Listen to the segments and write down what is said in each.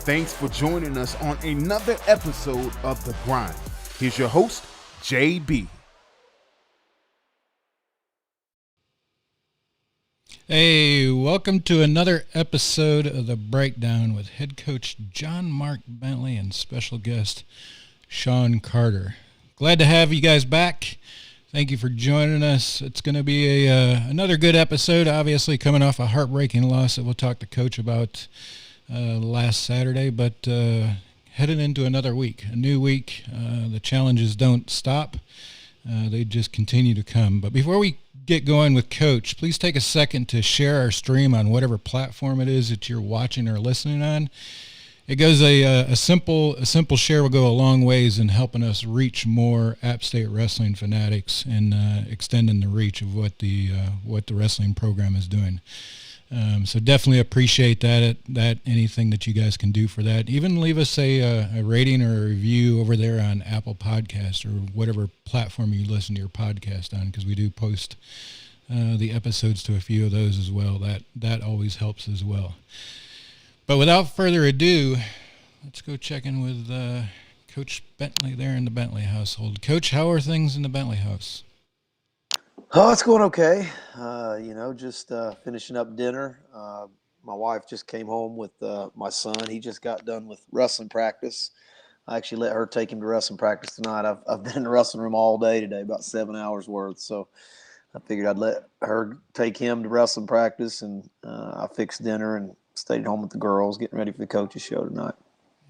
Thanks for joining us on another episode of The Grind. Here's your host, JB. Hey, welcome to another episode of The Breakdown with head coach JohnMark Bentley and special guest Sean Carter. Glad to have you guys back. Thank you for joining us. It's going to be another good episode, obviously coming off a heartbreaking loss that we'll talk to Coach about last Saturday, but headed into another week, a new week. The challenges don't stop. They just continue to come. But before we get going with Coach, please take a second to share our stream on whatever platform it is that you're watching or listening on. It goes a simple share will go a long ways in helping us reach more App State wrestling fanatics and extending the reach of what the wrestling program is doing. So definitely appreciate that anything that you guys can do for that. Even leave us a rating or a review over there on Apple Podcasts or whatever platform you listen to your podcast on, because we do post the episodes to a few of those as well. That always helps as well. But without further ado, let's go check in with Coach Bentley there in the Bentley household. Coach, how are things in the Bentley house? Oh, it's going okay. Just finishing up dinner. My wife just came home with my son. He just got done with wrestling practice. I actually let her take him to wrestling practice tonight. I've been in the wrestling room all day today, about 7 hours worth. So I figured I'd let her take him to wrestling practice, and I fixed dinner and stayed at home with the girls, getting ready for the coaches show tonight.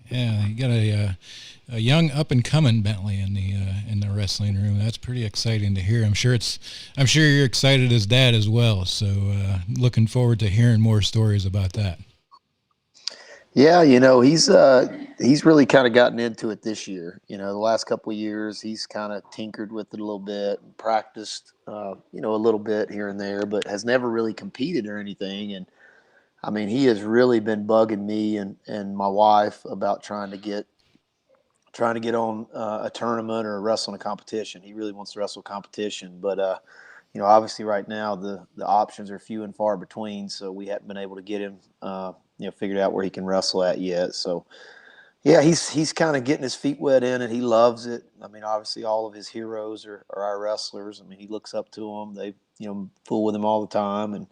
Yeah, you got a young up and coming Bentley in the wrestling room. That's pretty exciting to hear. I'm sure you're excited as dad as well. So looking forward to hearing more stories about that. Yeah, he's really kind of gotten into it this year. The last couple of years he's kind of tinkered with it a little bit and practiced a little bit here and there, but has never really competed or anything. And I mean, he has really been bugging me and my wife about trying to get on a tournament or wrestle in a competition. He really wants to wrestle a competition, but obviously right now the options are few and far between. So we haven't been able to get him, figured out where he can wrestle at yet. So yeah, he's kind of getting his feet wet in it. He loves it. I mean, obviously all of his heroes are our wrestlers. I mean, he looks up to them. They fool with him all the time, and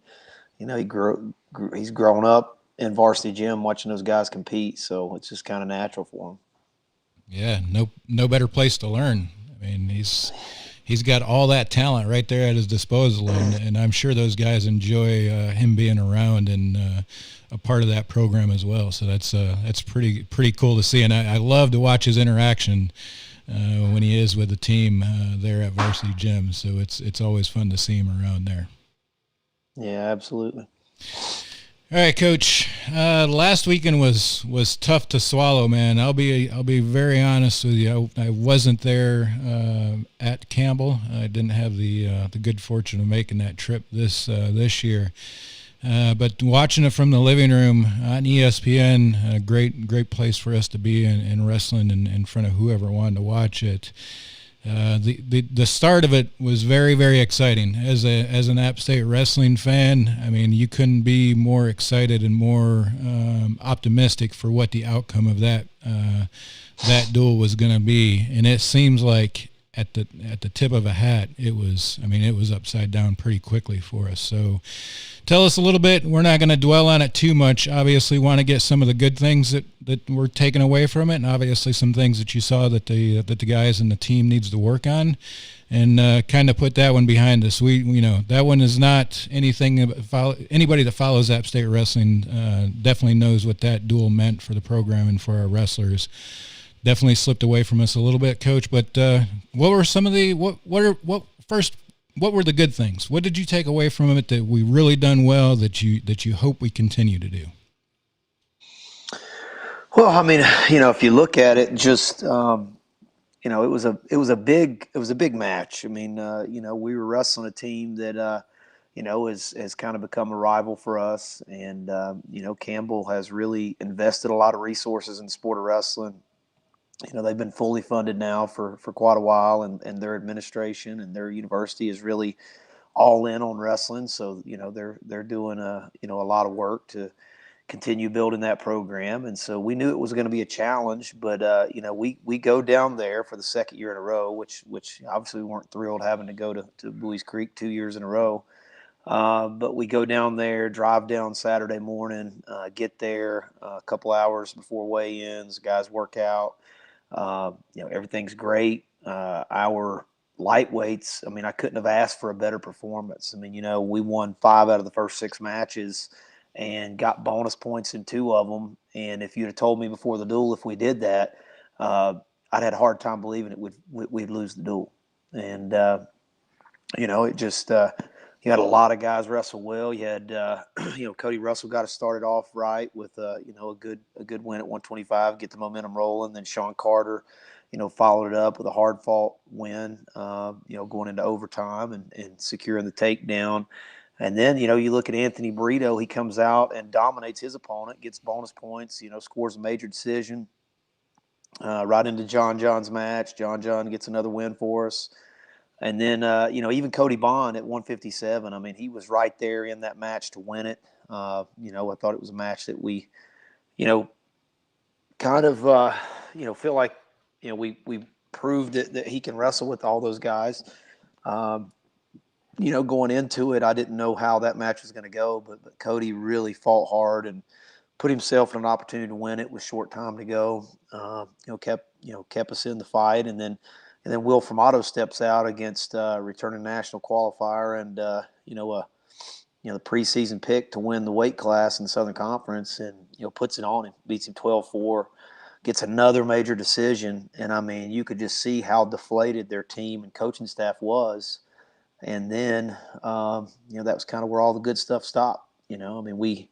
he's grown up in varsity gym watching those guys compete, so it's just kind of natural for him. Yeah, no better place to learn. I mean, he's got all that talent right there at his disposal, and I'm sure those guys enjoy him being around and a part of that program as well. So that's pretty cool to see, and I love to watch his interaction when he is with the team there at varsity gym. So it's always fun to see him around there. Yeah, absolutely. All right, Coach. Last weekend was tough to swallow, man. I'll be very honest with you. I wasn't there at Campbell. I didn't have the good fortune of making that trip this year. But watching it from the living room on ESPN, a great place for us to be in wrestling and in front of whoever wanted to watch it. The start of it was very, very exciting. As an App State wrestling fan, I mean, you couldn't be more excited and more optimistic for what the outcome of that duel was going to be. And it seems like at the tip of a hat, it was upside down pretty quickly for us. So tell us a little bit. We're not going to dwell on it too much. Obviously want to get some of the good things that were taken away from it, and obviously some things that you saw that the guys and the team needs to work on, and kind of put that one behind us. That one is not anything. Anybody that follows App State wrestling definitely knows what that duel meant for the program and for our wrestlers. definitely slipped away from us a little bit, Coach. But what were some of the what were the good things? What did you take away from it that we really done well that you hope we continue to do? Well, I mean, if you look at it, just it was a big match. I mean, we were wrestling a team that has kind of become a rival for us, and Campbell has really invested a lot of resources in the sport of wrestling. They've been fully funded now for quite a while, and their administration and their university is really all in on wrestling. So they're doing a lot of work to continue building that program. And so we knew it was going to be a challenge, but we go down there for the second year in a row, which obviously we weren't thrilled having to go to Buies Creek 2 years in a row. But we go down there, drive down Saturday morning, get there a couple hours before weigh-ins, guys work out. Everything's great. Our lightweights, I mean, I couldn't have asked for a better performance. I mean, we won 5 out of the first 6 matches and got bonus points in 2 of them. And if you'd have told me before the duel if we did that, I'd had a hard time believing we'd lose the duel. And it just you had a lot of guys wrestle well. You had Cody Russell got us started off right with a good win at 125, get the momentum rolling. Then Sean Carter, followed it up with a hard fought win, going into overtime and securing the takedown. And then, you look at Anthony Brito, he comes out and dominates his opponent, gets bonus points, scores a major decision right into John's match. John gets another win for us. And then, even Cody Bond at 157, I mean, he was right there in that match to win it. I thought it was a match that we, kind of, feel like, we proved that he can wrestle with all those guys. Going into it, I didn't know how that match was going to go, but Cody really fought hard and put himself in an opportunity to win it with short time to go. Kept us in the fight, and then Will Formato steps out against returning national qualifier and the preseason pick to win the weight class in the Southern Conference, and puts it on him, beats him 12-4, gets another major decision, and I mean you could just see how deflated their team and coaching staff was. And then, that was kind of where all the good stuff stopped. I mean, we,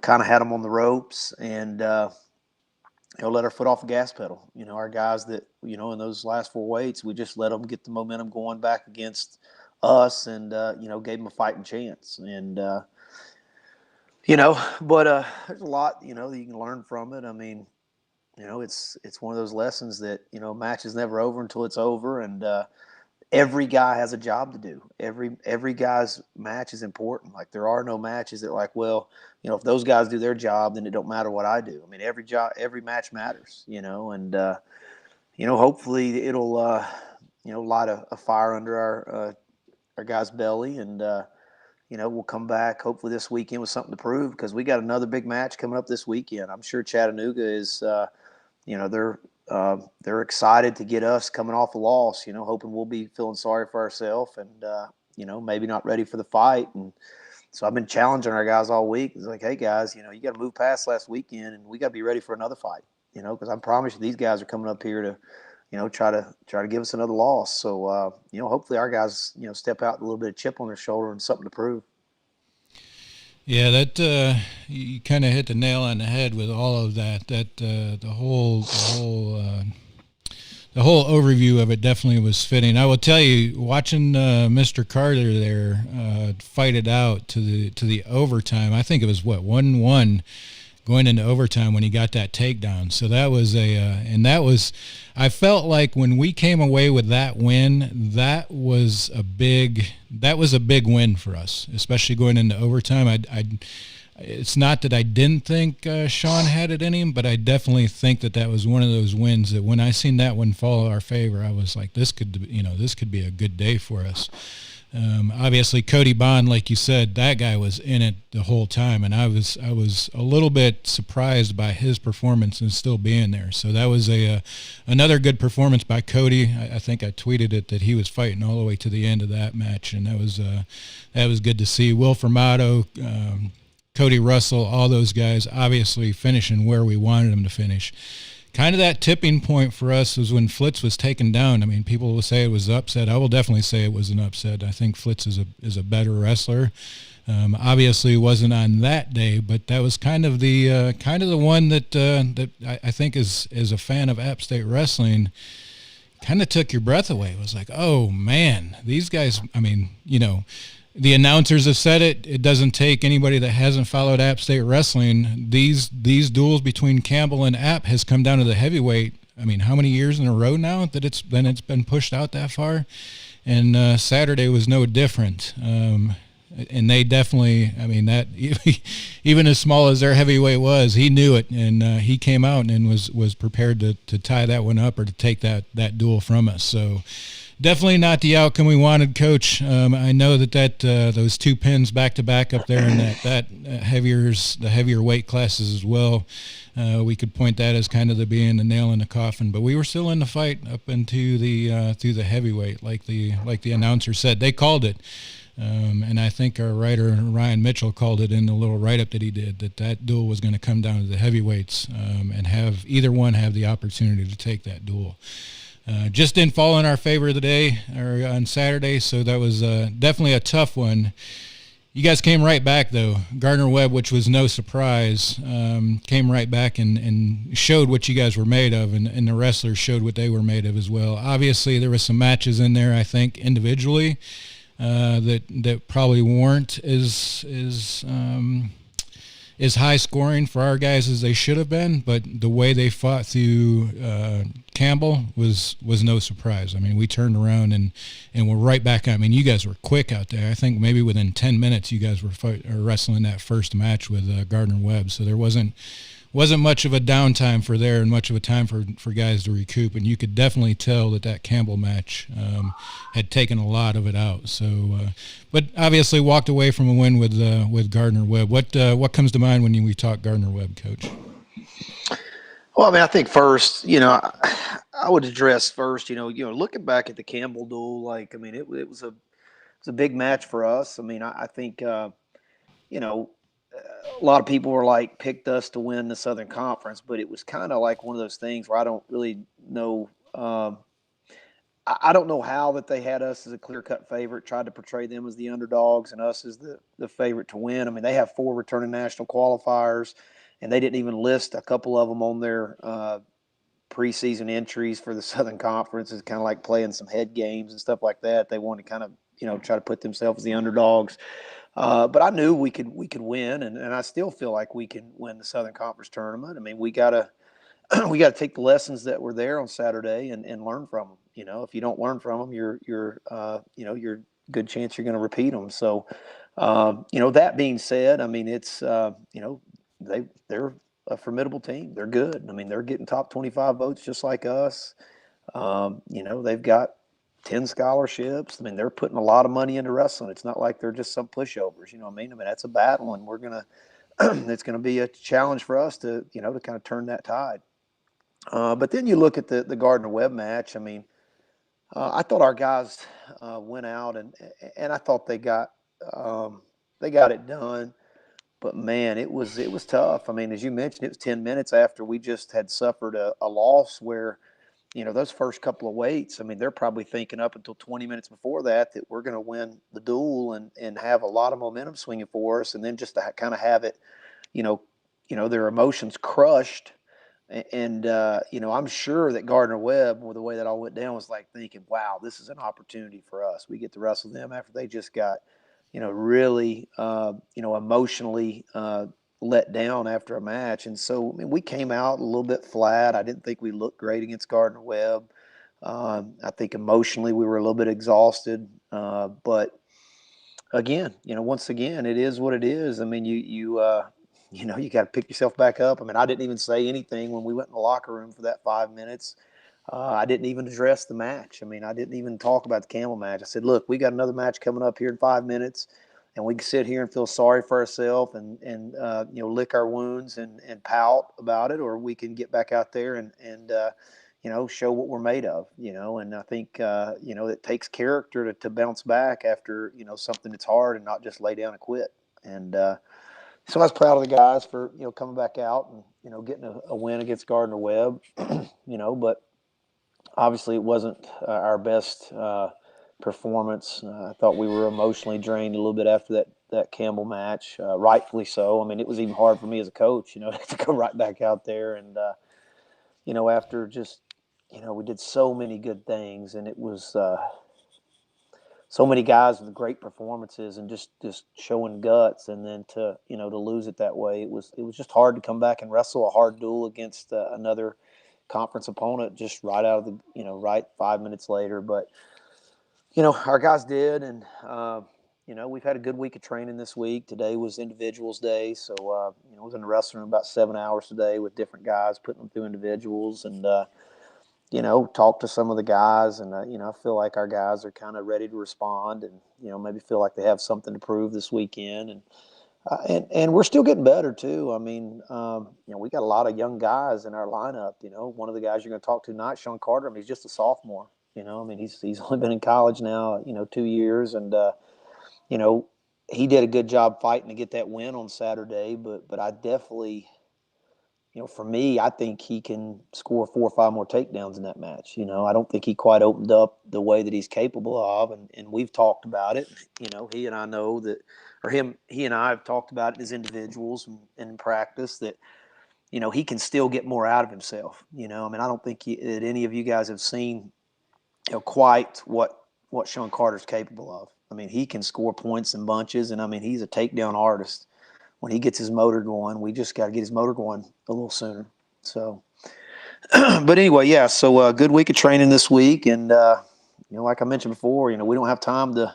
kind of had them on the ropes and, let our foot off the gas pedal. Our guys that, in those last 4 weights, we just let them get the momentum going back against us and, gave them a fighting chance. And, but there's a lot, that you can learn from it. I mean, it's one of those lessons that, match is never over until it's over. And, every guy has a job to do. Every guy's match is important. Like there are no matches that like, well, if those guys do their job, then it don't matter what I do. I mean, every match matters, and, hopefully it'll, light a fire under our guy's belly. And, we'll come back hopefully this weekend with something to prove because we got another big match coming up this weekend. I'm sure Chattanooga is, they're excited to get us coming off a loss, hoping we'll be feeling sorry for ourselves and, maybe not ready for the fight. And so I've been challenging our guys all week. It's like, hey, guys, you got to move past last weekend and we got to be ready for another fight, because I promise you these guys are coming up here to, try to give us another loss. So, hopefully our guys, step out with a little bit of chip on their shoulder and something to prove. Yeah, that you kind of hit the nail on the head with all of that. That the whole overview of it definitely was fitting. I will tell you, watching Mr. Carter there fight it out to the overtime. I think it was 1-1 going into overtime when he got that takedown. So that was I felt like when we came away with that win, that was a big win for us, especially going into overtime. It's not that I didn't think Sean had it in him, but I definitely think that was one of those wins that when I seen that one fall in our favor, I was like, this could be a good day for us. Obviously Cody Bond, like you said, that guy was in it the whole time, and I was a little bit surprised by his performance and still being there. So that was another good performance by Cody. I think I tweeted it that he was fighting all the way to the end of that match, and that was good to see. Will Formato, Cody Russell, all those guys obviously finishing where we wanted them to finish. kind of that tipping point for us was when Flitz was taken down. I mean, people will say it was upset. I will definitely say it was an upset. I think Flitz is a better wrestler. Obviously, wasn't on that day, but that was kind of the one that I think is as a fan of App State wrestling, kind of took your breath away. It was like, oh man, these guys. I mean, the announcers have said it. It doesn't take anybody that hasn't followed App State wrestling. These duels between Campbell and App has come down to the heavyweight. I mean, how many years in a row now that it's been pushed out that far? And Saturday was no different. And they definitely, I mean, that even as small as their heavyweight was, he knew it, and he came out and was prepared to tie that one up or to take that duel from us. So definitely not the outcome we wanted, Coach. I know that those 2 pins back to back up there in the heavier weight classes as well. We could point that as kind of being the nail in the coffin, but we were still in the fight up into through the heavyweight, like the announcer said. They called it. And I think our writer, Ryan Mitchell, called it in the little write-up that he did, that duel was going to come down to the heavyweights and have either one have the opportunity to take that duel. Just didn't fall in our favor today or on Saturday, so that was definitely a tough one. You guys came right back, though. Gardner Webb, which was no surprise, came right back and showed what you guys were made of, and the wrestlers showed what they were made of as well. Obviously, there was some matches in there, I think, individually, that probably weren't as high scoring for our guys as they should have been, but the way they fought through Campbell was no surprise. I mean, we turned around and we're right back. I mean, you guys were quick out there. I think maybe within 10 minutes you guys were wrestling that first match with Gardner Webb, so there wasn't much of a downtime for there and much of a time for guys to recoup, and you could definitely tell that Campbell match had taken a lot of it out. So, but obviously walked away from a win with Gardner Webb. What comes to mind when we talk Gardner Webb, Coach? Well, I mean, I think first, I would address first, looking back at the Campbell duel, like, I mean, it was a big match for us. I mean, I think, a lot of people were like picked us to win the Southern Conference, but it was kind of like one of those things where I don't really know. I don't know how that they had us as a clear-cut favorite, tried to portray them as the underdogs and us as the favorite to win. I mean, they have 4 returning national qualifiers, and they didn't even list a couple of them on their preseason entries for the Southern Conference. It's kind of like playing some head games and stuff like that. They wanted to kind of, try to put themselves as the underdogs. But I knew we could win, and I still feel like we can win the Southern Conference tournament. I mean, we gotta take the lessons that were there on Saturday and learn from them. If you don't learn from them, you're good chance you're going to repeat them. So, that being said, I mean, it's they're a formidable team. They're good. I mean, they're getting top 25 votes just like us. They've got 10 scholarships. I mean, they're putting a lot of money into wrestling. It's not like they're just some pushovers. You know what I mean? I mean, that's a battle, and it's going to be a challenge for us to kind of turn that tide. But then you look at the Gardner Webb match. I mean, I thought our guys went out and I thought they got it done. But man, it was tough. I mean, as you mentioned, it was 10 minutes after we just had suffered a loss where, those first couple of weights, I mean, they're probably thinking up until 20 minutes before that we're going to win the duel and have a lot of momentum swinging for us. And then just to kind of have it, their emotions crushed. And I'm sure that Gardner Webb, with the way that all went down, was like thinking, wow, this is an opportunity for us. We get to wrestle them after they just got, really, emotionally let down after a match. And so, I mean, we came out a little bit flat. I didn't think we looked great against Gardner Webb. I think emotionally we were a little bit exhausted. But again, once again, it is what it is. I mean, you got to pick yourself back up. I mean, I didn't even say anything when we went in the locker room for that 5 minutes. I didn't even address the match. I mean, I didn't even talk about the Campbell match. I said, look, we got another match coming up here in 5 minutes, and we can sit here and feel sorry for ourselves and lick our wounds and pout about it, or we can get back out there and show what we're made of, and I think, it takes character to bounce back after, something that's hard and not just lay down and quit. And So I was proud of the guys for, coming back out and, getting a win against Gardner Webb, but obviously it wasn't our best performance. I thought we were emotionally drained a little bit after that Campbell match, rightfully so. I mean, it was even hard for me as a coach, to go right back out there. And, after just, we did so many good things, and it was so many guys with great performances and just showing guts, and then to lose it that way, it was just hard to come back and wrestle a hard duel against another conference opponent just right out of the right 5 minutes later. But our guys did, and we've had a good week of training this week. Today was individuals day, so I was in the wrestling room about 7 hours today with different guys, putting them through individuals, and talk to some of the guys, and I feel like our guys are kind of ready to respond, and maybe feel like they have something to prove this weekend, and we're still getting better too. I mean, we got a lot of young guys in our lineup. One of the guys you're going to talk to tonight, Sean Carter. I mean, he's just a sophomore. I mean, he's only been in college now, 2 years, and he did a good job fighting to get that win on Saturday. But I definitely, for me, I think he can score 4 or 5 more takedowns in that match. I don't think he quite opened up the way that he's capable of, and we've talked about it. He and I know that, or he and I have talked about it as individuals and in practice that, he can still get more out of himself. I mean, I don't think that any of you guys have seen, quite what Sean Carter's capable of. I mean, he can score points in bunches, and I mean, he's a takedown artist. When he gets his motor going, we just got to get his motor going a little sooner. So, but anyway, yeah. So a good week of training this week, and like I mentioned before, we don't have time to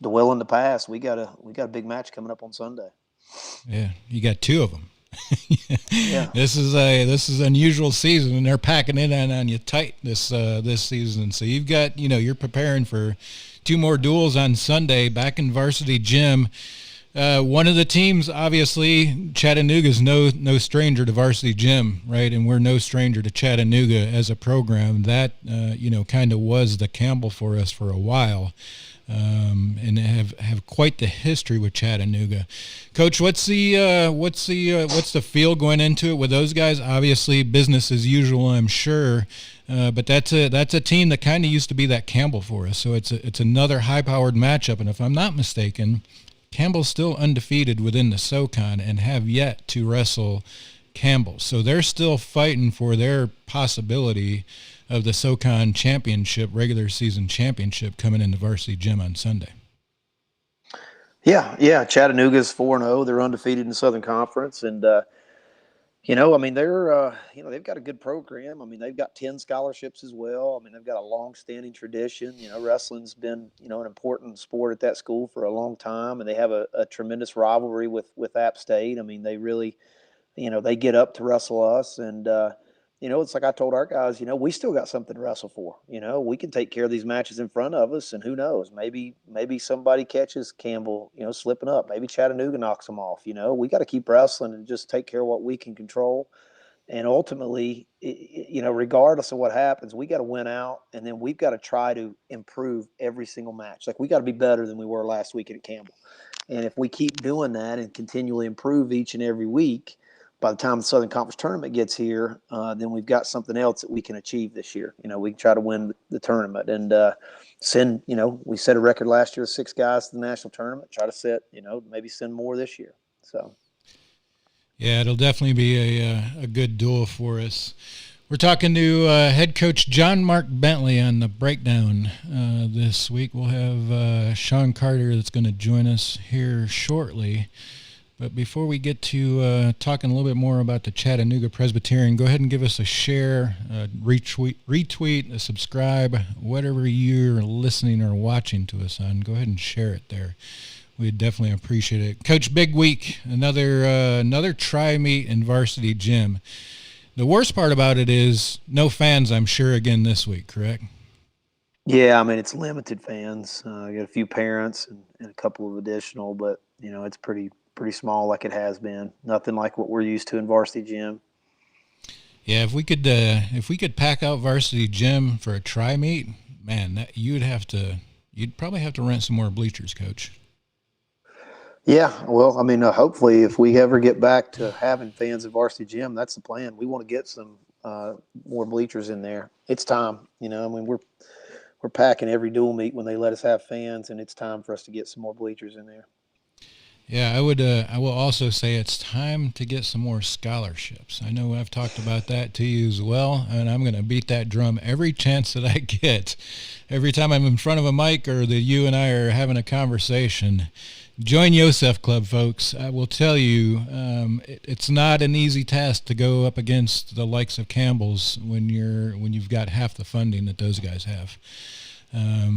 dwell in the past. We got a big match coming up on Sunday. Yeah, you got 2 of them. Yeah. This is unusual season, and they're packing it on you tight this season. So you've got you're preparing for 2 more duels on Sunday back in varsity gym. One of the teams, obviously, Chattanooga's no stranger to varsity gym, right? And we're no stranger to Chattanooga as a program. That kind of was the Campbell for us for a while, and have quite the history with Chattanooga. Coach, what's the feel going into it with those guys? Obviously, business as usual, I'm sure. But that's a team that kind of used to be that Campbell for us. So it's another high-powered matchup, and if I'm not mistaken, Campbell's still undefeated within the SoCon and have yet to wrestle Campbell. So they're still fighting for their possibility of the SoCon championship, regular season championship, coming into varsity gym on Sunday. Yeah. Chattanooga's 4-0. They're undefeated in the Southern Conference, and I mean, they're they've got a good program. I mean, they've got 10 scholarships as well. I mean, they've got a long-standing tradition. Wrestling's been an important sport at that school for a long time, and they have a tremendous rivalry with App State. I mean, they really, they get up to wrestle us, and it's like I told our guys, we still got something to wrestle for. We can take care of these matches in front of us, and who knows, maybe somebody catches Campbell, slipping up. Maybe Chattanooga knocks them off. We got to keep wrestling and just take care of what we can control. And ultimately, regardless of what happens, we got to win out, and then we've got to try to improve every single match. Like, we got to be better than we were last week at Campbell. And if we keep doing that and continually improve each and every week, by the time the Southern Conference tournament gets here, then we've got something else that we can achieve this year. We can try to win the tournament and send, we set a record last year of 6 guys to the national tournament, try to set, maybe send more this year. So. Yeah, it'll definitely be a good duel for us. We're talking to head coach JohnMark Bentley on the breakdown this week. We'll have Sean Carter that's going to join us here shortly. But before we get to talking a little bit more about the Chattanooga Presbyterian, go ahead and give us a share, retweet, a subscribe, whatever you're listening or watching to us on. Go ahead and share it there. We'd definitely appreciate it. Coach, big week, another tri-meet in varsity gym. The worst part about it is no fans, I'm sure, again this week, correct? Yeah, I mean, it's limited fans. I got a few parents and a couple of additional, but, it's pretty small like it has been. Nothing like what we're used to in varsity gym. Yeah, if we could pack out varsity gym for a tri-meet, man, you'd probably have to rent some more bleachers, Coach. Yeah, well, I mean, hopefully, if we ever get back to having fans at Varsity Gym, that's the plan. We want to get some more bleachers in there. It's time, I mean, we're packing every dual meet when they let us have fans, and it's time for us to get some more bleachers in there. Yeah, I will also say it's time to get some more scholarships. I know I've talked about that to you as well, and I'm going to beat that drum every chance that I get. Every time I'm in front of a mic or that you and I are having a conversation, join Yosef Club, folks. I will tell you, it's not an easy task to go up against the likes of Campbell's when you've got half the funding that those guys have.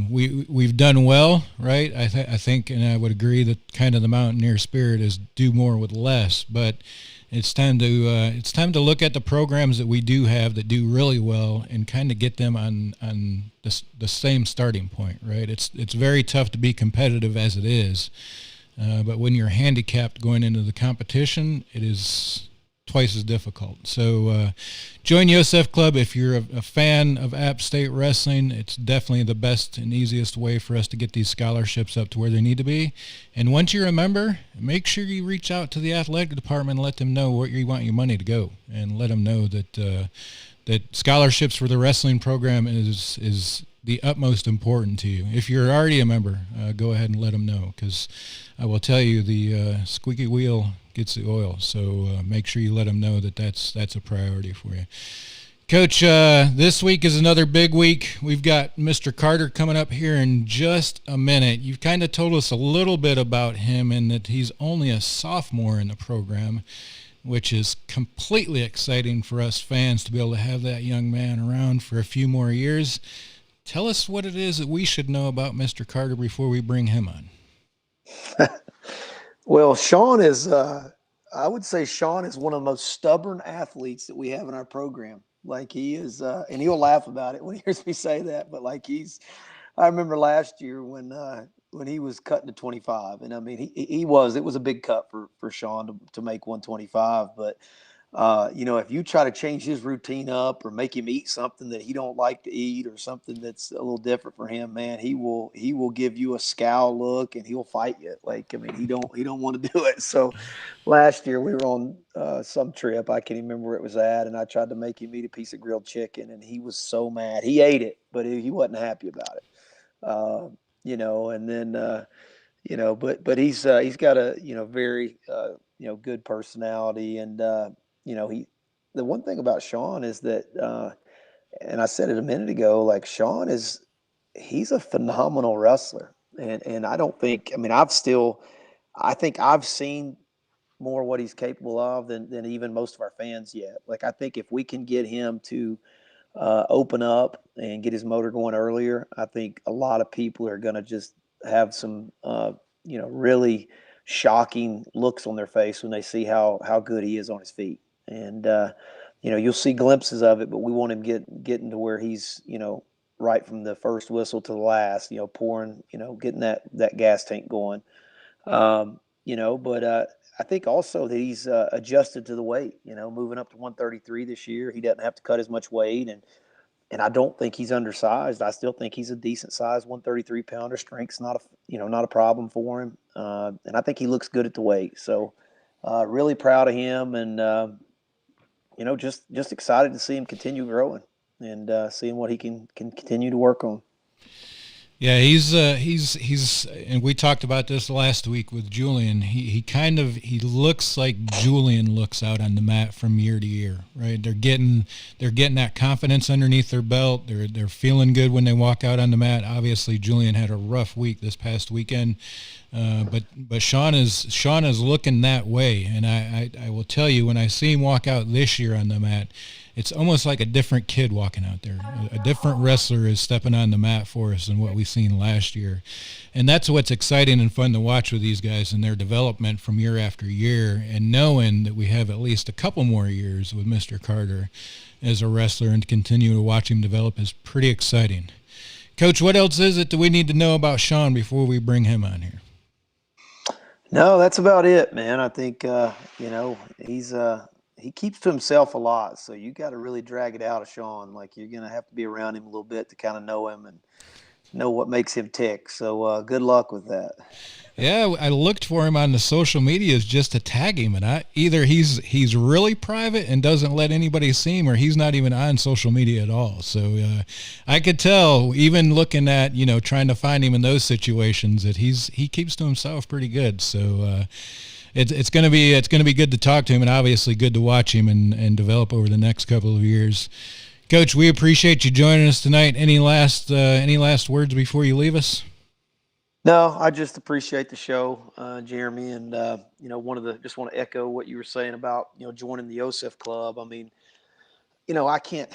We've done well, right? I think, and I would agree that kind of the Mountaineer spirit is do more with less. But it's time to look at the programs that we do have that do really well and kind of get them on the same starting point, right? It's very tough to be competitive as it is, but when you're handicapped going into the competition, it is twice as difficult. So join Yosef Club if you're a fan of App State Wrestling. It's definitely the best and easiest way for us to get these scholarships up to where they need to be. And once you're a member, make sure you reach out to the athletic department and let them know where you want your money to go, and let them know that that scholarships for the wrestling program is the utmost important to you. If you're already a member, go ahead and let them know, because I will tell you the squeaky wheel gets the oil. So make sure you let them know that that's a priority for you. Coach, this week is another big week. We've got Mr. Carter coming up here in just a minute. You've kind of told us a little bit about him and that he's only a sophomore in the program, which is completely exciting for us fans to be able to have that young man around for a few more years. Tell us what it is that we should know about Mr. Carter before we bring him on. Well, Sean is, I would say Sean is one of the most stubborn athletes that we have in our program. Like he is, and he'll laugh about it when he hears me say that, but like I remember last year when he was cutting to 25, and I mean, it was a big cut for Sean to make 125, but if you try to change his routine up or make him eat something that he don't like to eat or something that's a little different for him, man, he will give you a scowl look and he'll fight you. Like, I mean, he don't want to do it. So last year we were on some trip. I can't even remember where it was at. And I tried to make him eat a piece of grilled chicken and he was so mad. He ate it, but he wasn't happy about it. And then, but he's got a, very, good personality and, the one thing about Sean is that, and I said it a minute ago, like he's a phenomenal wrestler. And I don't think, I mean, I think I've seen more what he's capable of than even most of our fans yet. Like, I think if we can get him to open up and get his motor going earlier, I think a lot of people are going to just have some, really shocking looks on their face when they see how good he is on his feet. And, you'll see glimpses of it, but we want him getting to where he's, right from the first whistle to the last, pouring, getting that gas tank going. But I think also that he's adjusted to the weight, moving up to 133 this year. He doesn't have to cut as much weight. And I don't think he's undersized. I still think he's a decent size 133 pounder. Strength's not a problem for him. And I think he looks good at the weight. So really proud of him and, just excited to see him continue growing and seeing what he can continue to work on. Yeah, he's and we talked about this last week with Julian. He looks like Julian looks out on the mat from year to year, right? They're getting that confidence underneath their belt. They're feeling good when they walk out on the mat. Obviously, Julian had a rough week this past weekend, but Sean is looking that way. And I will tell you, when I see him walk out this year on the mat, it's almost like a different kid walking out there. A different wrestler is stepping on the mat for us than what we've seen last year. And that's what's exciting and fun to watch with these guys and their development from year after year, and knowing that we have at least a couple more years with Mr. Carter as a wrestler and continue to watch him develop is pretty exciting. Coach, what else is it that we need to know about Sean before we bring him on here? No, that's about it, man. I think, he keeps to himself a lot, so you got to really drag it out of Sean. Like, you're going to have to be around him a little bit to kind of know him and know what makes him tick. So good luck with that. Yeah, I looked for him on the social medias just to tag him, and either he's really private and doesn't let anybody see him, or he's not even on social media at all. So I could tell, even looking at trying to find him in those situations, that he keeps to himself pretty good. So it's gonna be good to talk to him, and obviously good to watch him and develop over the next couple of years. Coach, we appreciate you joining us tonight. Any last words before you leave us? No, I just appreciate the show, Jeremy, and just want to echo what you were saying about joining the Yosef Club. I mean, I can't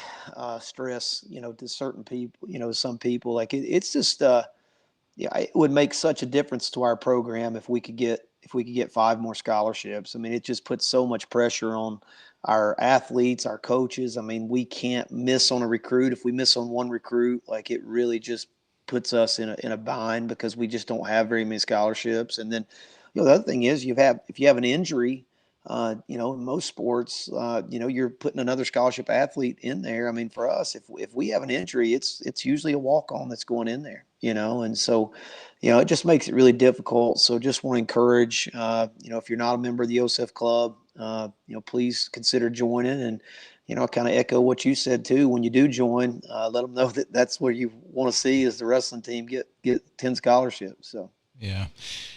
stress to certain people, some people like it's just it would make such a difference to our program if we could get 5 more scholarships. I mean, it just puts so much pressure on our athletes, our coaches. I mean, we can't miss on a recruit. If we miss on one recruit, like it really just puts us in a bind because we just don't have very many scholarships. And then, the other thing is if you have an injury, in most sports, you're putting another scholarship athlete in there. I mean, for us, if we have an injury, it's usually a walk-on that's going in there, and so, it just makes it really difficult. So just want to encourage, if you're not a member of the Yosef Club, please consider joining. And, kind of echo what you said too. When you do join, let them know that that's what you want to see is the wrestling team get 10 scholarships. So. Yeah.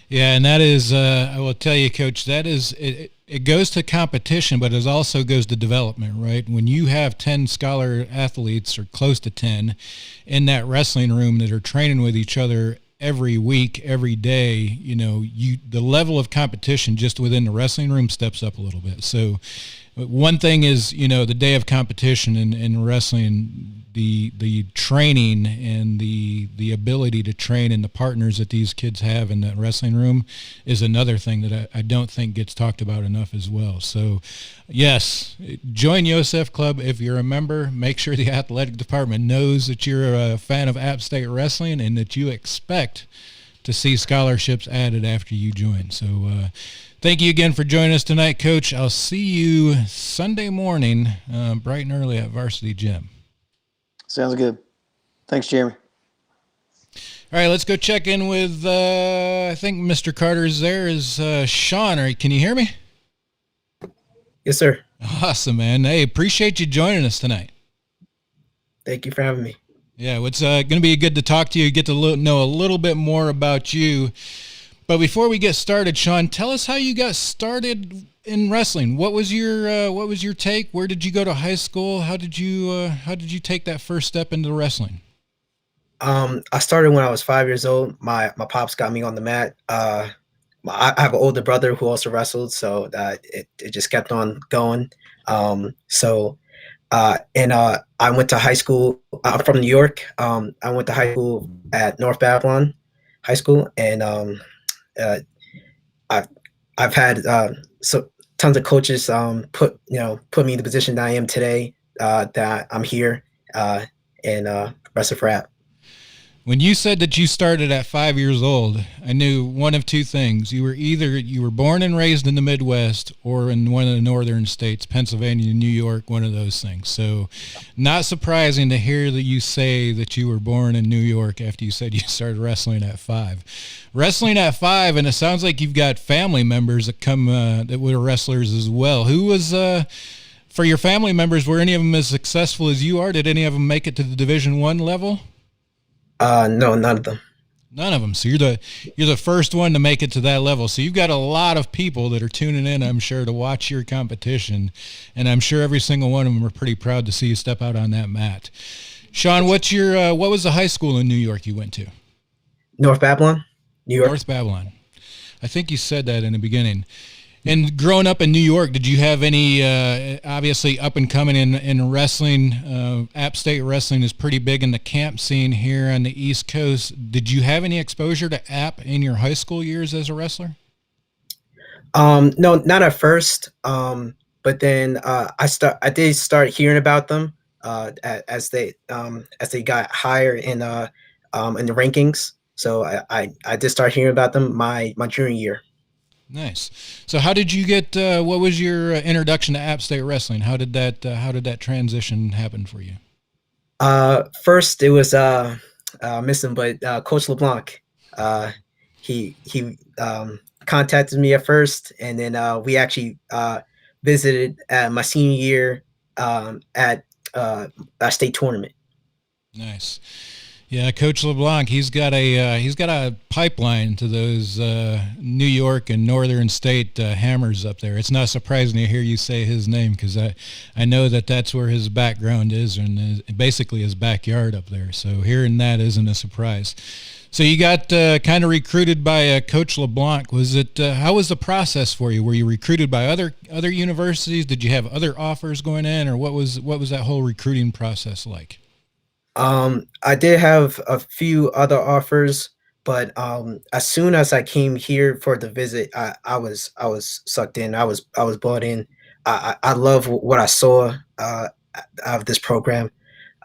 Yeah. And that is, I will tell you, Coach, that is, it goes to competition, but it also goes to development, right? When you have 10 scholar athletes or close to 10 in that wrestling room that are training with each other every week, every day, the level of competition just within the wrestling room steps up a little bit. So one thing is, the day of competition in wrestling, the training and the ability to train and the partners that these kids have in that wrestling room is another thing that I don't think gets talked about enough as well. So yes, join Yosef Club if you're a member. Make sure the athletic department knows that you're a fan of App State Wrestling and that you expect to see scholarships added after you join. So thank you again for joining us tonight, Coach. I'll see you Sunday morning, bright and early at Varsity Gym. Sounds good. Thanks, Jeremy. All right, let's go check in with, I think Mr. Carter's there. Is Sean. Can you hear me? Yes, sir. Awesome, man. Hey, appreciate you joining us tonight. Thank you for having me. Yeah, it's going to be good to talk to you, get to know a little bit more about you. But before we get started, Sean, tell us how you got started in wrestling. What was your take? Where did you go to high school? How did you take that first step into wrestling? I started when I was 5 years old. My pops got me on the mat. I have an older brother who also wrestled, so it just kept on going. I went to high school. I'm from New York. I went to high school at North Babylon High School, and I've had tons of coaches put me in the position that I am today. That I'm here and wrestle for App. When you said that you started at 5 years old, I knew one of two things. You were born and raised in the Midwest or in one of the northern states, Pennsylvania, New York, one of those things. So not surprising to hear that you say that you were born in New York after you said you started wrestling at 5. Wrestling at 5, and it sounds like you've got family members that come that were wrestlers as well. Who was for your family members, were any of them as successful as you are? Did any of them make it to the Division I level? No, none of them. None of them. So you're the first one to make it to that level. So you've got a lot of people that are tuning in, I'm sure, to watch your competition, and I'm sure every single one of them are pretty proud to see you step out on that mat. Sean, what was the high school in New York you went to? North Babylon, New York. North Babylon. I think you said that in the beginning. And growing up in New York, did you have any, obviously up and coming in wrestling, App State Wrestling is pretty big in the camp scene here on the East Coast. Did you have any exposure to App in your high school years as a wrestler? No, not at first. But then I did start hearing about them as they got higher in the rankings. So I did start hearing about them my junior year. Nice. So how did you get, what was your introduction to App State Wrestling? How did that transition happen for you? First it was missing, but Coach LeBlanc, contacted me at first, and then we actually visited my senior year at a state tournament. Nice. Yeah, Coach LeBlanc, he's got a pipeline to those New York and Northern State Hammers up there. It's not surprising to hear you say his name because I know that's where his background is and basically his backyard up there. So hearing that isn't a surprise. So you got kind of recruited by Coach LeBlanc. Was it how was the process for you? Were you recruited by other universities? Did you have other offers going in, or what was that whole recruiting process like? I did have a few other offers, but as soon as I came here for the visit, I was sucked in. I was bought in. I love what I saw of this program.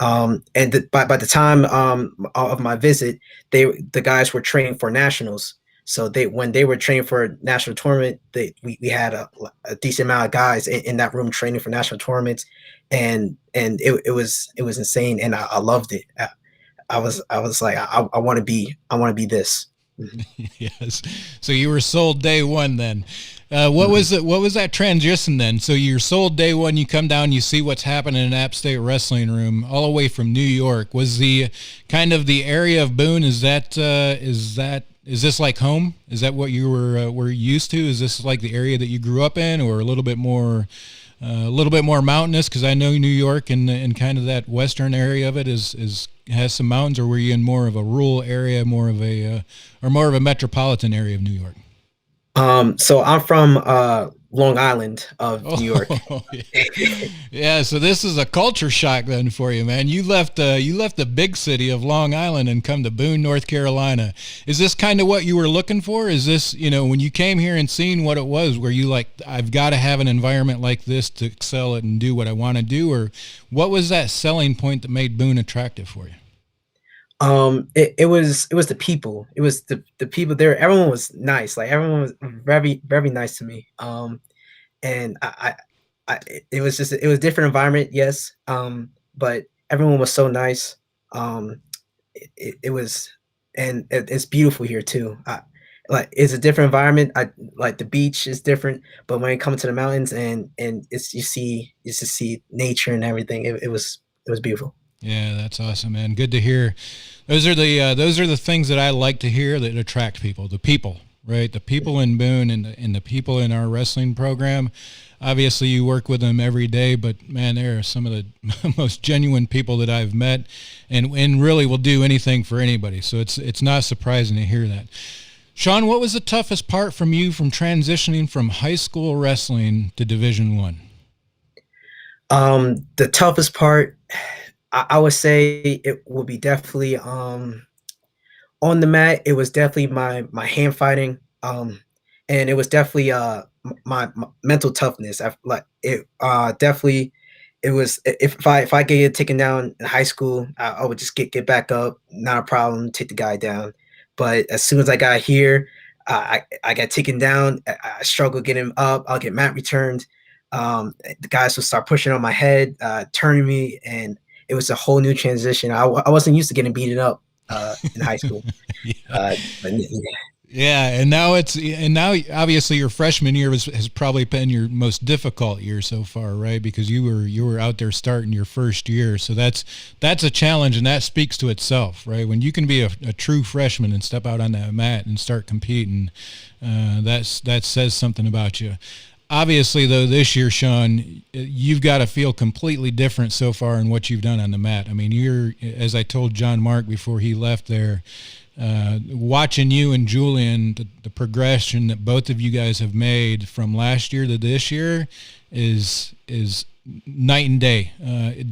And by the time of my visit, the guys were training for nationals. So when they were training for a national tournament, we had a decent amount of guys in that room training for national tournaments, and it was insane, and I loved it. I was like, I want to be this. Yes. So you were sold day one then. What was it? What was that transition then? So you're sold day one. You come down, you see what's happening in App State Wrestling Room, all the way from New York. Was the kind of the area of Boone? Is this like home? Is that what you were used to? Is this like the area that you grew up in, or a little bit more mountainous? Because I know New York and kind of that western area of it has some mountains. Or were you in more of a rural area, more of a metropolitan area of New York? So I'm from Long Island of New York. Yeah, so this is a culture shock then for you, man. You left the big city of Long Island and come to Boone, North Carolina. Is this kind of what you were looking for? Is this, when you came here and seen what it was, were you like, I've got to have an environment like this to excel it and do what I want to do? Or what was that selling point that made Boone attractive for you? It was the people. It was the people there. Everyone was nice. Like everyone was very, very nice to me. And it was a different environment. Yes. But everyone was so nice. It was, and it's beautiful here too. Like it's a different environment. I like the beach is different, but when it comes to the mountains and it's you see nature and everything, it was beautiful. Yeah, that's awesome, man. Good to hear. Those are the things that I like to hear that attract people. The people, right? The people in Boone and the people in our wrestling program. Obviously, you work with them every day, but man, they are some of the most genuine people that I've met, and really will do anything for anybody. So it's not surprising to hear that. Sean, what was the toughest part from you from transitioning from high school wrestling to Division I? The toughest part, I would say it will be definitely on the mat. It was definitely my hand fighting, and it was definitely my mental toughness. I like it. Definitely, it was if I get taken down in high school, I would just get back up, not a problem, take the guy down. But as soon as I got here, I got taken down. I struggled getting up. I'll get mat returned. The guys would start pushing on my head, turning me, and it was a whole new transition. I wasn't used to getting beaten up in high school. Yeah. Yeah, and now obviously your freshman year has probably been your most difficult year so far, right? Because you were out there starting your first year, so that's a challenge, and that speaks to itself, right? When you can be a true freshman and step out on that mat and start competing, that says something about you. Obviously, though, this year, Sean, you've got to feel completely different so far in what you've done on the mat. I mean, you're, as I told JohnMark before he left there, watching you and Julian, the progression that both of you guys have made from last year to this year is night and day.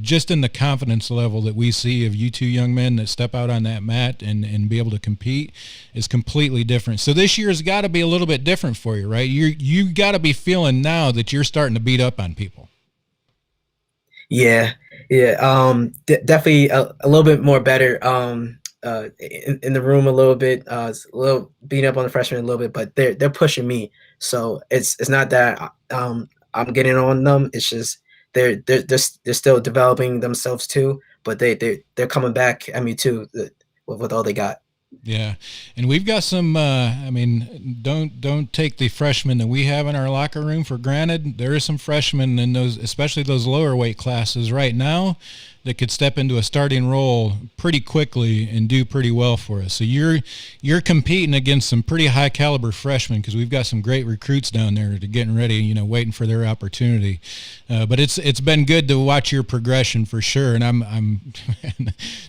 Just in the confidence level that we see of you two young men that step out on that mat and be able to compete is completely different. So this year's got to be a little bit different for you, right? You got to be feeling now that you're starting to beat up on people. Yeah. Definitely a little bit more better. In the room a little bit, a little beating up on the freshmen a little bit, but they're pushing me. So it's not that I'm getting on them. It's just they're still developing themselves too, but they're coming back at me too with all they got. Yeah, and we've got some. I mean, don't take the freshmen that we have in our locker room for granted. There are some freshmen in those, especially those lower weight classes right now, that could step into a starting role pretty quickly and do pretty well for us. So you're competing against some pretty high caliber freshmen because we've got some great recruits down there to getting ready, waiting for their opportunity. But it's been good to watch your progression for sure, and I'm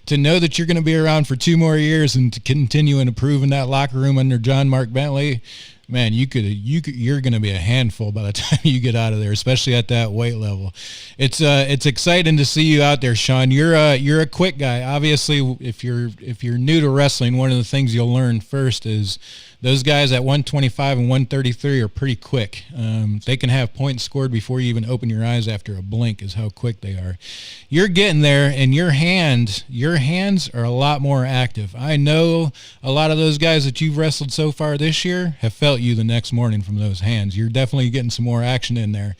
to know that you're going to be around for 2 more years and to continue and improve in that locker room under JohnMark Bentley. Man, you're going to be a handful by the time you get out of there, especially at that weight level. It's exciting to see you out there, Sean. You're a quick guy. Obviously, if you're new to wrestling, one of the things you'll learn first is those guys at 125 and 133 are pretty quick. They can have points scored before you even open your eyes after a blink is how quick they are. You're getting there, and your hands are a lot more active. I know a lot of those guys that you've wrestled so far this year have felt you the next morning from those hands. You're definitely getting some more action in there.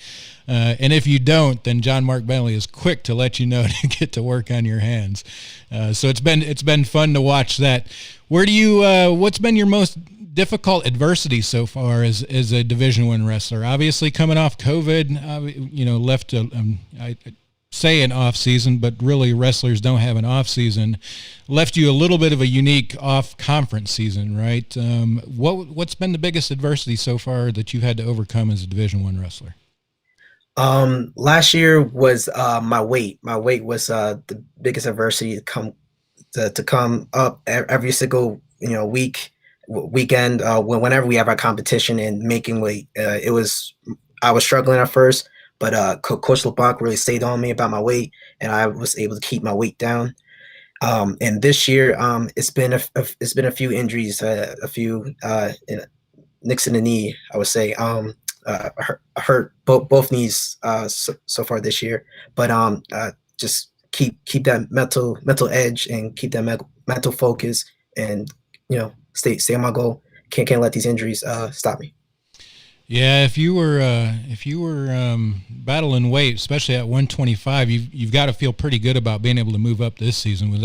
And if you don't, then JohnMark Bentley is quick to let you know to get to work on your hands. So it's been fun to watch that. What's been your most difficult adversity so far as a Division I wrestler? Obviously, coming off COVID, left I say an off season, but really wrestlers don't have an off season. Left you a little bit of a unique off conference season, right? What's been the biggest adversity so far that you've had to overcome as a Division I wrestler? Last year was my weight. My weight was the biggest adversity to come up every single weekend whenever we have our competition and making weight. I was struggling at first, but Coach LeBlanc really stayed on me about my weight, and I was able to keep my weight down. And this year, it's been a few injuries, a few nicks in the knee, I would say. I hurt both knees so far this year, but just keep that mental edge and keep that mental focus, and stay on my goal. Can't let these injuries stop me. Yeah, if you were battling weight, especially at 125, you've got to feel pretty good about being able to move up this season. Was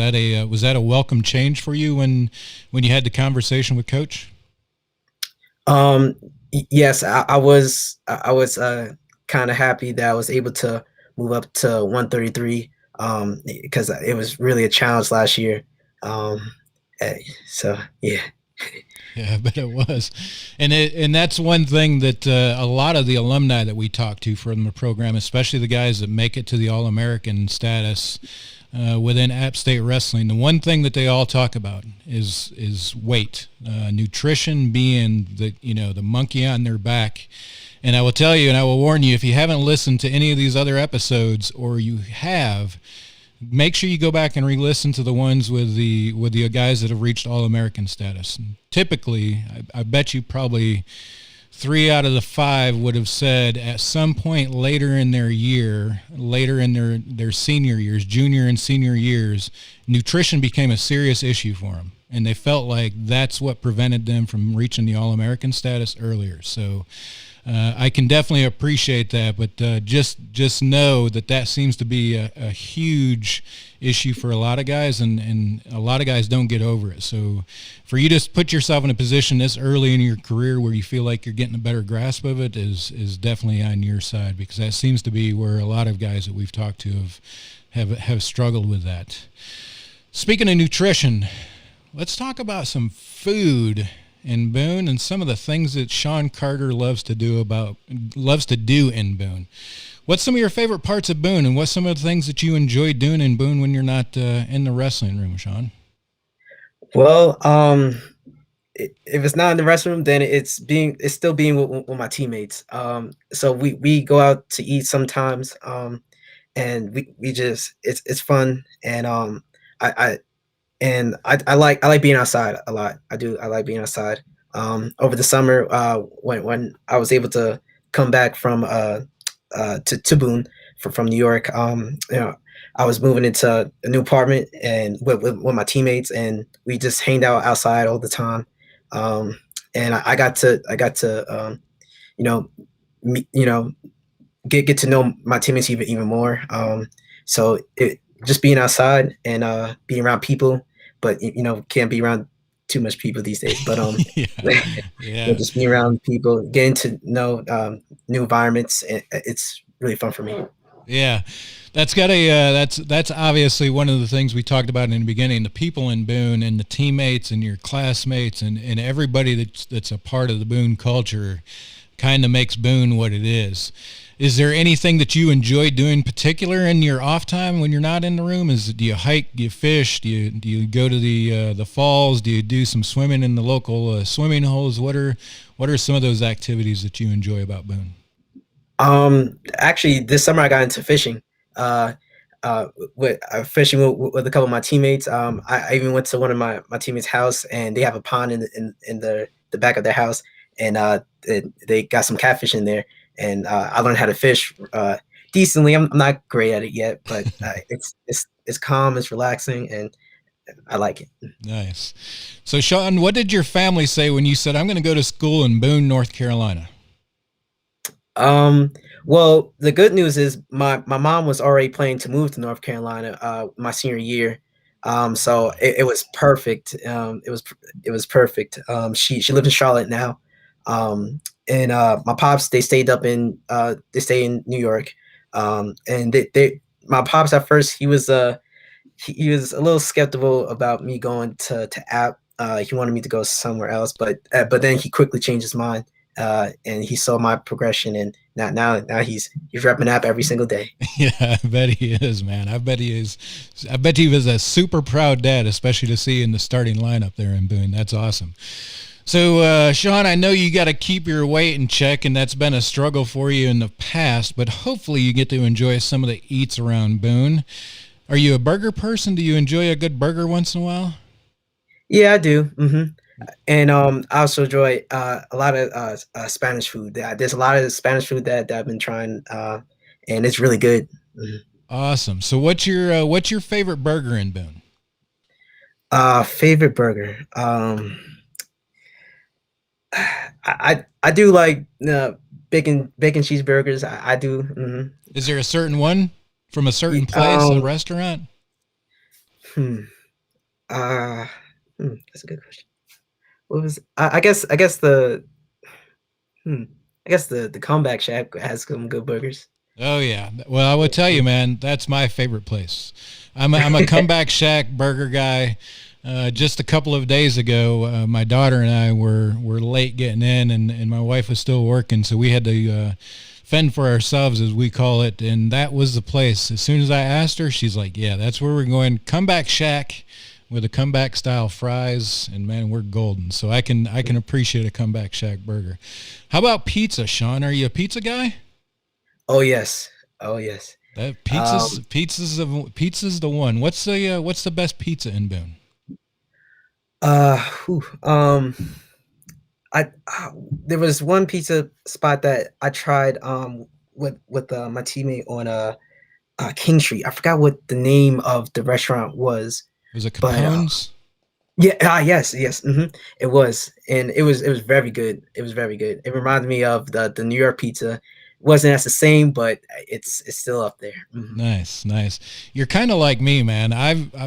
that a welcome change for you when you had the conversation with Coach? Yes, I was kind of happy that I was able to move up to 133 because it was really a challenge last year. So yeah. Yeah, I bet it was. And that's one thing that a lot of the alumni that we talk to from the program, especially the guys that make it to the All-American status within App State Wrestling, the one thing that they all talk about is weight, nutrition being the monkey on their back. And I will tell you, and I will warn you, if you haven't listened to any of these other episodes, or you have, make sure you go back and re-listen to the ones with the guys that have reached All-American status. And typically, I bet you probably 3 out of the 5 would have said at some point later in their year, later in their senior years, junior and senior years, nutrition became a serious issue for them. And they felt like that's what prevented them from reaching the All-American status earlier. So I can definitely appreciate that, but just know that seems to be a huge issue for a lot of guys, and a lot of guys don't get over it. So for you to put yourself in a position this early in your career where you feel like you're getting a better grasp of it is definitely on your side, because that seems to be where a lot of guys that we've talked to have struggled with that. Speaking of nutrition, let's talk about some food in Boone and some of the things that Sean Carter loves to do in Boone. What's some of your favorite parts of Boone, and what's some of the things that you enjoy doing in Boone when you're not in the wrestling room, Sean? Well, if it's not in the restroom, then it's still being with my teammates. So we go out to eat sometimes, and we just it's fun, and I like being outside a lot. I like being outside. Over the summer, when I was able to come back from to Boone from New York, I was moving into a new apartment and with my teammates, and we just hanged out outside all the time. And I got to get to know my teammates even more. So just being outside and being around people, but can't be around too much people these days. But Yeah. yeah, Yeah. just being around people, getting to know new environments, it's really fun for me. Yeah, that's obviously one of the things we talked about in the beginning. The people in Boone and the teammates and your classmates and everybody that's a part of the Boone culture kind of makes Boone what it is. Is there anything that you enjoy doing particular in your off time when you're not in the room? Do you hike? Do you fish? Do you go to the falls? Do you do some swimming in the local swimming holes? What are some of those activities that you enjoy about Boone? Actually, this summer I got into fishing. Uh, with fishing with a couple of my teammates. I even went to one of my teammates' house, and they have a pond in the back of their house, and they got some catfish in there, and I learned how to fish decently. I'm not great at it yet, but it's calm, it's relaxing, and I like it. Nice. So, Sean, what did your family say when you said, I'm going to go to school in Boone, North Carolina? Um, well, the good news is my mom was already planning to move to North Carolina my senior year. So it was perfect. It was perfect. She lives in Charlotte now. And my pops, they stay in New York. And they my pops at first, he was a little skeptical about me going to App. He wanted me to go somewhere else, but then he quickly changed his mind, and he saw my progression, and now he's repping App every single day. Yeah, I bet he is, man. I bet he is. I bet he was a super proud dad, especially to see in the starting lineup there in Boone. That's awesome. So, Sean, I know you got to keep your weight in check, and that's been a struggle for you in the past, but hopefully you get to enjoy some of the eats around Boone. Are you a burger person? Do you enjoy a good burger once in a while? Yeah, I do. And I also enjoy a lot of Spanish food. There's a lot of Spanish food that I've been trying, and it's really good. Mhm. Awesome. So, what's your favorite burger in Boone? Favorite burger. I do like bacon cheeseburgers. I do. Is there a certain one from a certain place, a Um, restaurant? hmm, uh, that's a good question. What was I guess hmm, the Comeback Shack has some good burgers. Oh yeah. Well, I would tell you, man, that's my favorite place. I'm a comeback shack burger guy. Just a couple of days ago, my daughter and I were late getting in, and my wife was still working, so we had to fend for ourselves, as we call it, and that was the place. As soon as I asked her, she's like, "Yeah, that's where we're going. Comeback Shack with the comeback style fries, and man, we're golden." So I can appreciate a Comeback Shack burger. How about pizza, Sean? Are you a pizza guy? Oh yes, oh yes. That Um, pizza's the one. What's the best pizza in Boone? whew, I there was one pizza spot that I tried with my teammate on King Street. I forgot what the name of the restaurant was, Was it but Capone's? yeah, yes, it was, and it was very good. It was very good. It reminded me of the New York pizza. It wasn't as the same, but it's still up there. Nice, nice. You're kind of like me, man.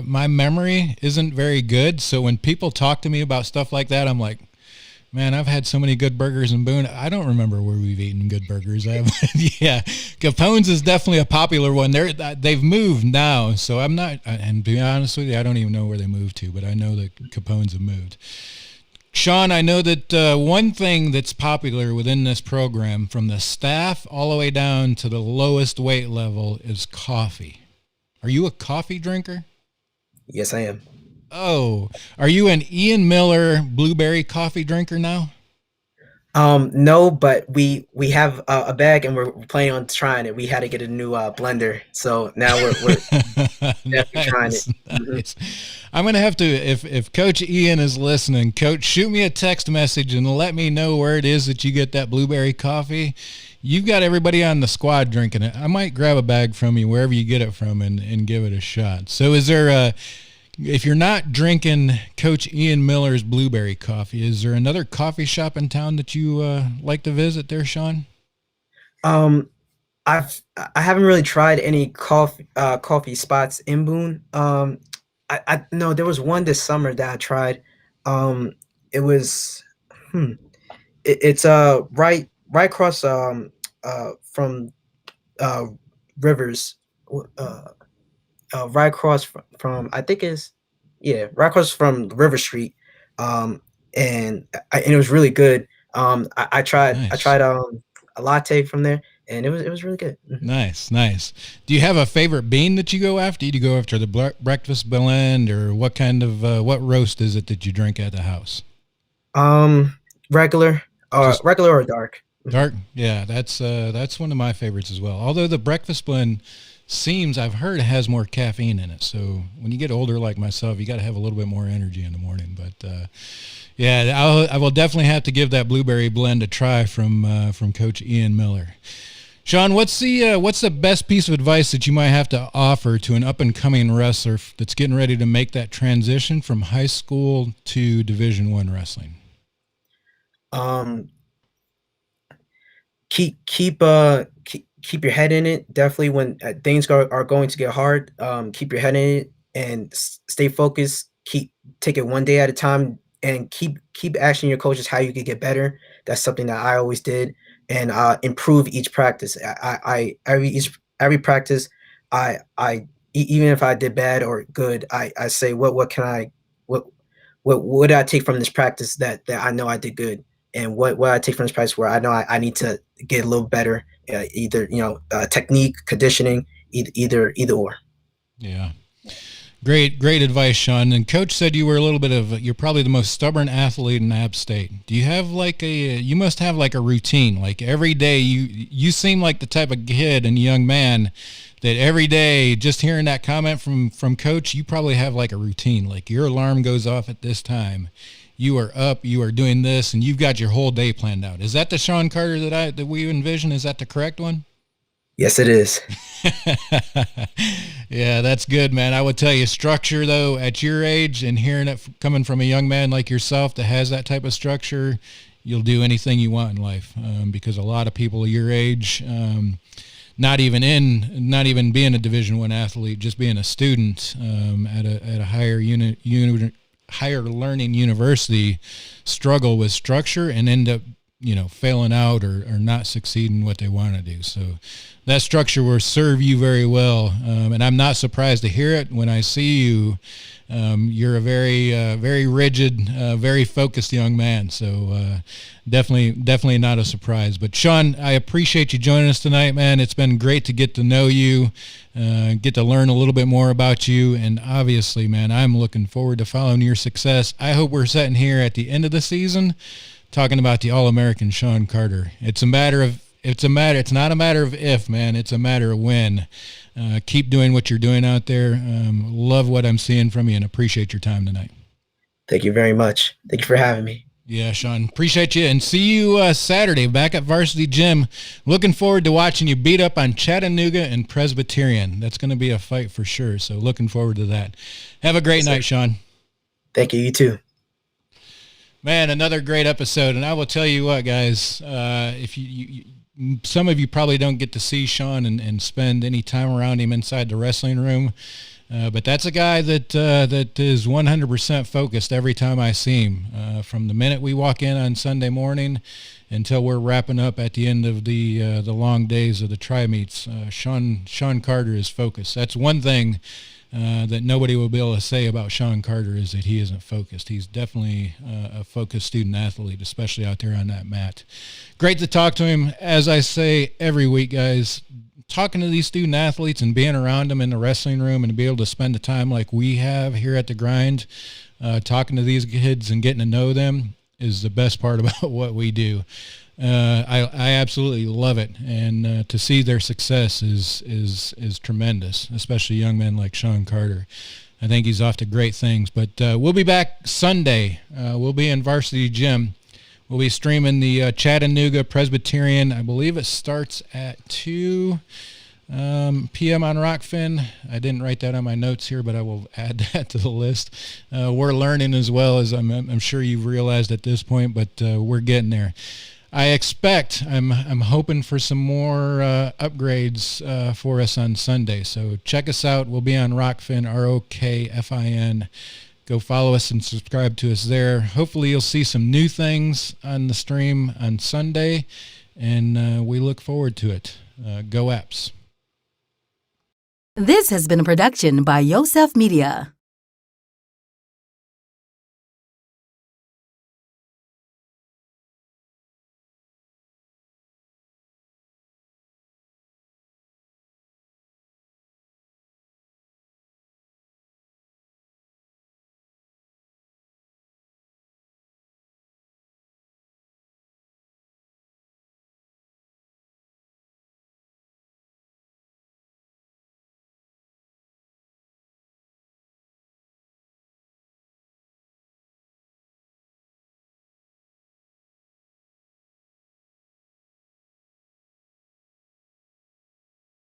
My memory isn't very good, so when people talk to me about stuff like that, I'm like, man, I've had so many good burgers in Boone. I don't remember where we've eaten good burgers. Yeah, Capone's is definitely a popular one. They've moved now, so I'm not. And to be honest with you, I don't even know where they moved to, but I know that Capone's have moved. Sean, I know that one thing that's popular within this program, from the staff all the way down to the lowest weight level, is coffee. Are you a coffee drinker? Yes, I am. Oh, are you an Ian Miller blueberry coffee drinker now? No, but we have a bag, and we're planning on trying it. We had to get a new blender, so now we're definitely trying it. Nice, nice. I'm gonna have to, if Coach Ian is listening, Coach, shoot me a text message and let me know where it is that you get that blueberry coffee. You've got everybody on the squad drinking it. I might grab a bag from you wherever you get it from and give it a shot. So is there a if you're not drinking Coach Ian Miller's blueberry coffee, is there another coffee shop in town that you like to visit there, Sean? Um, I haven't really tried any coffee spots in Boone. I no, there was one this summer that I tried. It was, it's right across from uh Rivers, uh right across from I think is yeah, right across from River Street. Um, and it was really good. I Nice. tried a latte from there, and it was really good. Mhm. Nice, nice. Do you have a favorite bean that you go after? Do you go after the breakfast blend, or what kind of what roast is it that you drink at the house? Um, regular, Just regular or dark. Mhm. dark. Yeah, that's one of my favorites as well. Although the breakfast blend seems I've heard has more caffeine in it. So when you get older like myself, you got to have a little bit more energy in the morning. But yeah, I will definitely have to give that blueberry blend a try from Coach Ian Miller. Sean, what's the best piece of advice that you might have to offer to an up and coming wrestler that's getting ready to make that transition from high school to Division I wrestling? Um, keep your head in it. Definitely when are going to get hard, keep your head in it and stay focused. Take it one day at a time, and keep asking your coaches how you could get better. That's something that I always did, and improve each practice. Every practice, even if I did bad or good, I say what can I what what did I take from this practice that I know I did good, and what I take from this practice where I know I need to get a little better, either technique, conditioning, either or. Yeah. Great advice, Sean. And Coach said you were a little bit of you're probably the most stubborn athlete in App State. Do you have you must have like a routine, like every day you seem like the type of kid and young man that every day just hearing that comment from Coach, you probably have like a routine, like your alarm goes off at this time. You are up, you are doing this, and you've got your whole day planned out. Is that the Sean Carter that we envision? Is that the correct one? Yes, it is. Yeah, that's good, man. I would tell you, structure though, at your age and hearing it coming from a young man like yourself that has that type of structure, you'll do anything you want in life. Because a lot of people your age, not even being a Division I athlete, just being a student at a higher learning university, struggle with structure and end up failing out or not succeeding what they want to do. So that structure will serve you very well. And I'm not surprised to hear it when I see you. You're a very rigid, very focused young man. So definitely not a surprise. But Sean, I appreciate you joining us tonight, man. It's been great to get to know you, get to learn a little bit more about you. And obviously, man, I'm looking forward to following your success. I hope we're sitting here at the end of the season talking about the All-American Sean Carter. It's not a matter of if, man. It's a matter of when. Keep doing what you're doing out there. Love what I'm seeing from you and appreciate your time tonight. Thank you very much. Thank you for having me. Yeah, Sean, appreciate you. And see you Saturday back at Varsity Gym. Looking forward to watching you beat up on Chattanooga and Presbyterian. That's going to be a fight for sure. So looking forward to that. Have a great night, Sean. Thank you. You too. Man, another great episode. And I will tell you what, guys, if you some of you probably don't get to see Sean and spend any time around him inside the wrestling room. But that's a guy that is 100% focused every time I see him. From the minute we walk in on Sunday morning until we're wrapping up at the end of the long days of the tri-meets, Sean Carter is focused. That's one thing that nobody will be able to say about Sean Carter is that he isn't focused. He's definitely a focused student athlete, especially out there on that mat. Great to talk to him. As I say every week, guys, talking to these student athletes and being around them in the wrestling room and to be able to spend the time like we have here at the Grind, talking to these kids and getting to know them is the best part about what we do. I absolutely love it, and to see their success is tremendous, especially young men like Sean Carter. I think he's off to great things. But we'll be back Sunday. We'll be in Varsity Gym. We'll be streaming the Chattanooga Presbyterian. I believe it starts at 2 p.m. on Rokfin. I didn't write that on my notes here, but I will add that to the list. We're learning as well, as I'm sure you've realized at this point, but we're getting there. I'm hoping for some more upgrades for us on Sunday. So check us out. We'll be on Rokfin, Rokfin. Go follow us and subscribe to us there. Hopefully you'll see some new things on the stream on Sunday, and we look forward to it. Go Apps. This has been a production by Yosef Media.